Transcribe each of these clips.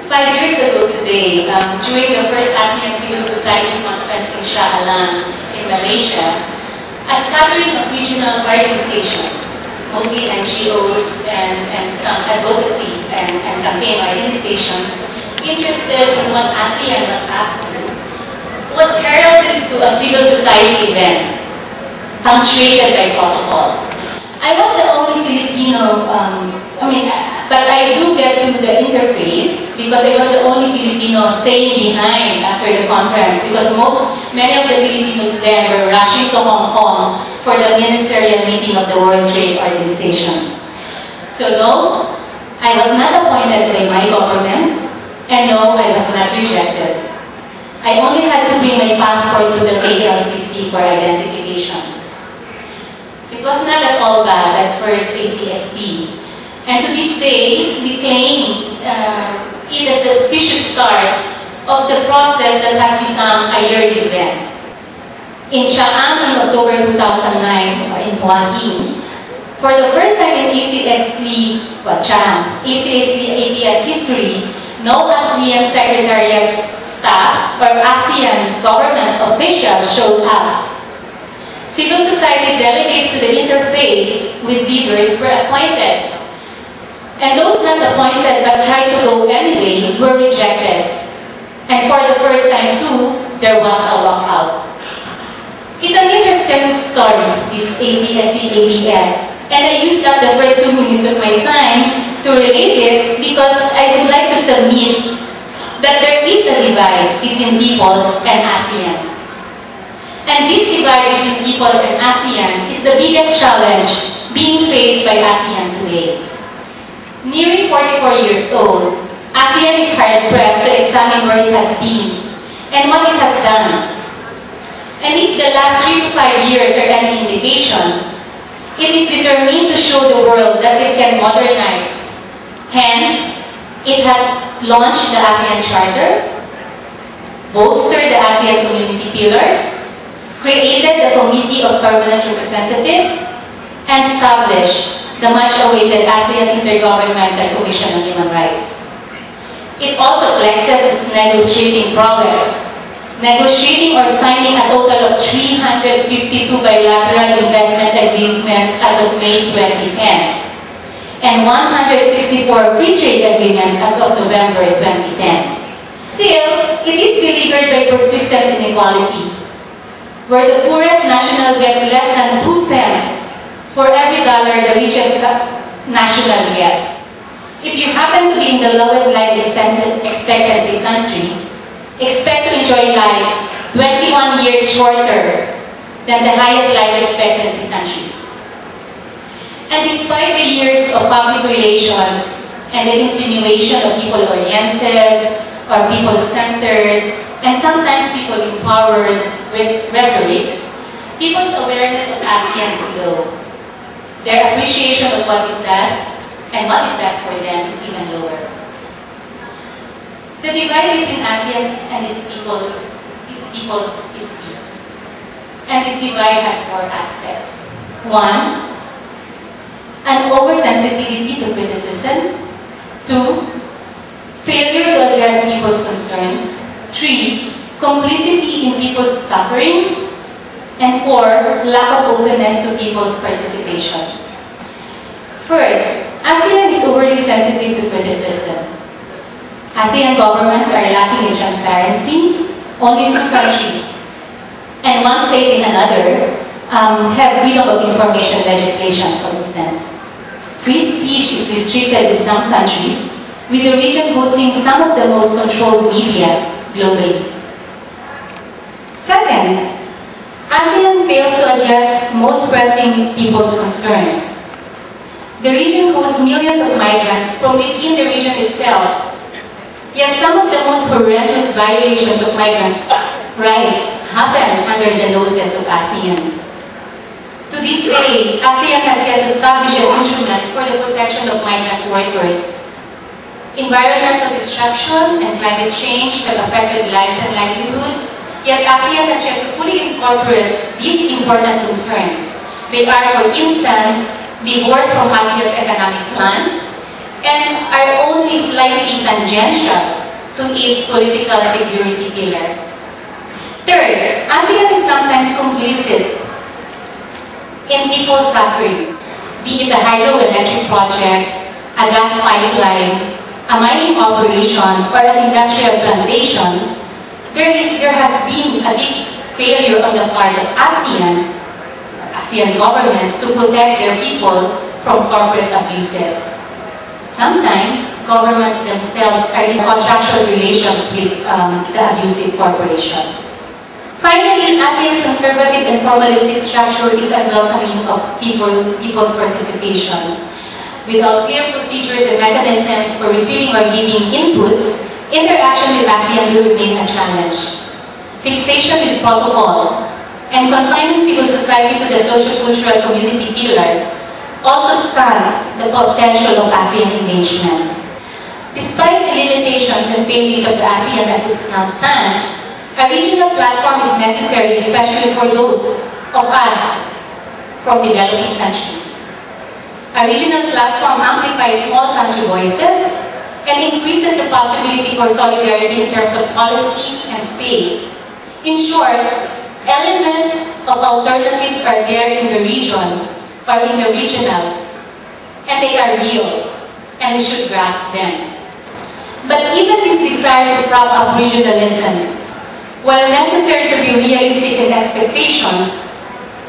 5 years ago today, during the first ASEAN Civil Society Conference in Shah Alam in Malaysia, a scattering of regional organizations, mostly NGOs and some advocacy and campaign organizations interested in what ASEAN was up to, was heralded to a civil society event, punctuated by protocol. I was the only Filipino, but I do get to the interface because I was the only Filipino staying behind after the conference because many of the Filipinos then were rushing to Hong Kong for the ministerial meeting of the World Trade Organization. So no, I was not appointed by my government, and no, I was not rejected. I only had to bring my passport to the ACSC for identification. It was not at all bad at first ACSC. And to this day, we claim it as the auspicious start of the process that has become a yearly event. In Chang'an in October 2009, in Hua Hin, for the first time in ACSC API history, no ASEAN Secretariat staff or ASEAN government official showed up. Civil society delegates to the interface with leaders were appointed. And those not appointed but tried to go anyway were rejected. And for the first time too, there was a walkout. It's an interesting story, this ACSC API. And I used up the first 2 minutes of my time to relate it because I would like to submit that there is a divide between peoples and ASEAN. And this divide between peoples and ASEAN is the biggest challenge being faced by ASEAN today. Nearing 44 years old, ASEAN is hard-pressed to examine where it has been and what it has done. And if the last 3 to 5 years are any indication, it is determined to show the world that it can modernize. Hence, it has launched the ASEAN Charter, bolstered the ASEAN Community Pillars, created the Committee of Permanent Representatives, and established the much-awaited ASEAN Intergovernmental Commission on Human Rights. It also flexes its negotiating prowess, negotiating or signing a total of 352 bilateral investment agreements as of May 2010, and 164 free trade agreements as of November 2010. Still, it is beleaguered by persistent inequality, where the poorest national gets less than 2 cents for every dollar the richest national gets. If you happen to be in the lowest life expectancy country, expect to enjoy life 21 years shorter than the highest life expectancy country. And despite the years of public relations and the insinuation of people-oriented or people-centered and sometimes people-empowered rhetoric, people's awareness of ASEAN is low. Their appreciation of what it does and what it does for them is even lower. The divide between ASEAN and its peoples is deep. And this divide has 4 aspects. 1, an oversensitivity to criticism. 2, failure to address people's concerns. 3, complicity in people's suffering. And 4, lack of openness to people's participation. First, ASEAN is overly sensitive to criticism. ASEAN governments are lacking in transparency. Only 2 countries, and one state in another, have freedom of information legislation, for instance. Free speech is restricted in some countries, with the region hosting some of the most controlled media globally. Second, ASEAN fails to address most pressing people's concerns. The region hosts millions of migrants from within the region itself, yet some of the most horrendous violations of migrant rights happen under the noses of ASEAN. To this day, ASEAN has yet to establish an instrument for the protection of migrant workers. Environmental destruction and climate change have affected lives and livelihoods, yet ASEAN has yet to fully incorporate these important concerns. They are, for instance, divorced from ASEAN's economic plans and are only slightly tangential to its political security pillar. Third, ASEAN is sometimes complicit in people's suffering, be it a hydroelectric project, a gas pipeline, a mining operation, or an industrial plantation. There has been a big failure on the part of ASEAN governments to protect their people from corporate abuses. Sometimes, government themselves are in contractual relations with the abusive corporations. Finally, ASEAN's conservative and formalistic structure is unwelcoming of people's participation. Without clear procedures and mechanisms for receiving or giving inputs, interaction with ASEAN will remain a challenge. Fixation with protocol and confining civil society to the social-cultural community pillar also stunts the potential of ASEAN engagement. Despite the limitations and failings of the ASEAN as it now stands, a regional platform is necessary, especially for those of us from developing countries. A regional platform amplifies small country voices and increases the possibility for solidarity in terms of policy and space. In short, elements of alternatives are there in the regions, or in the regional, and they are real, and we should grasp them. But even this desire to prop up regionalism, while necessary to be realistic in expectations,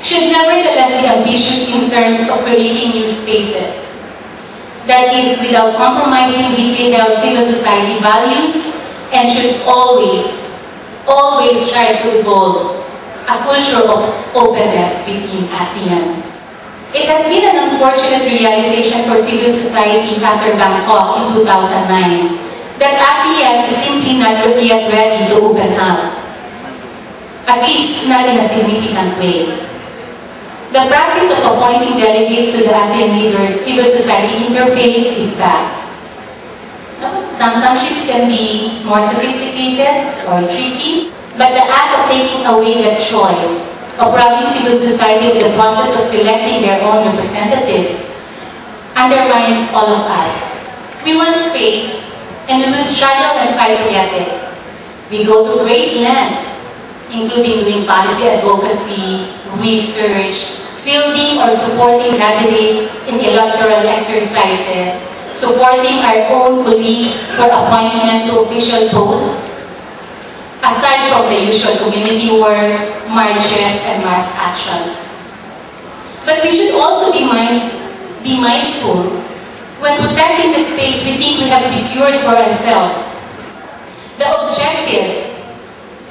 should nevertheless be ambitious in terms of creating new spaces. That is, without compromising deeply held civil society values, and should always try to evolve a culture of openness within ASEAN. It has been an unfortunate realization for civil society after Bangkok in 2009 that ASEAN is simply not yet ready to open up. At least not in a significant way. The practice of appointing delegates to the ASEAN leaders' civil society interface is back. Some countries can be more sophisticated or tricky, but the act of taking away the choice of robbing civil society of the process of selecting their own representatives undermines all of us. We want space, and we will struggle and fight to get it. We go to great lengths, including doing policy advocacy, research, fielding or supporting candidates in electoral exercises, supporting our own colleagues for appointment to official posts, aside from the usual community work, marches, and mass actions. But we should also be mindful when protecting the space we think we have secured for ourselves. The objective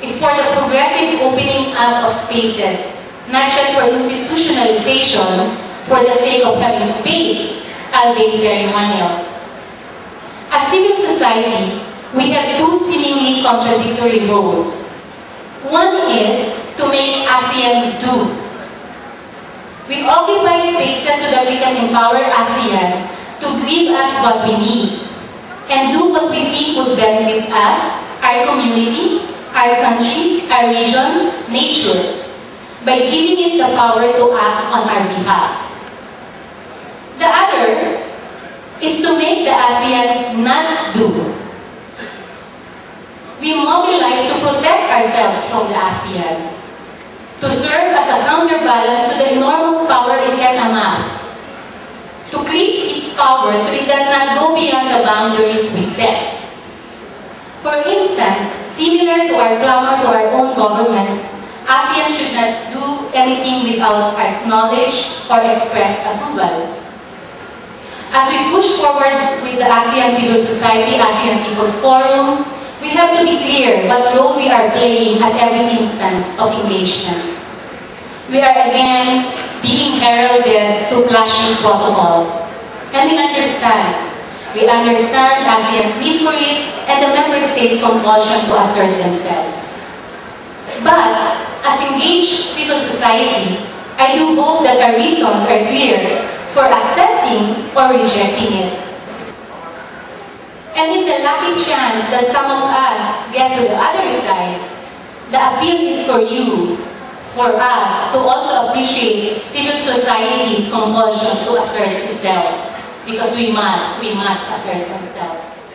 is for the progressive opening up of spaces, not just for institutionalization for the sake of having space, albeit ceremonial. As civil society, we have two seemingly contradictory roles. One is to make ASEAN do. We occupy spaces so that we can empower ASEAN to give us what we need and do what we think would benefit us, our community, our country, our region, nature, by giving it the power to act on our behalf. The other is to make the ASEAN not do. We mobilize to protect ourselves from the ASEAN, to serve as a counterbalance to the enormous power it can amass, to clip its power so it does not go beyond the boundaries we set. For instance, similar to our clamor to our own government, ASEAN should not do anything without our knowledge or express approval. As we push forward with the ASEAN Civil Society, ASEAN People's Forum, we have to be clear what role we are playing at every instance of engagement. We are again being heralded to flashing protocol, and we understand. We understand ASEAN's need for it and the member states' compulsion to assert themselves. But, as engaged civil society, I do hope that our reasons are clear for accepting or rejecting it. And in the lucky chance that some of us get to the other side, the appeal is for you, for us, to also appreciate civil society's compulsion to assert itself. Because we must assert ourselves.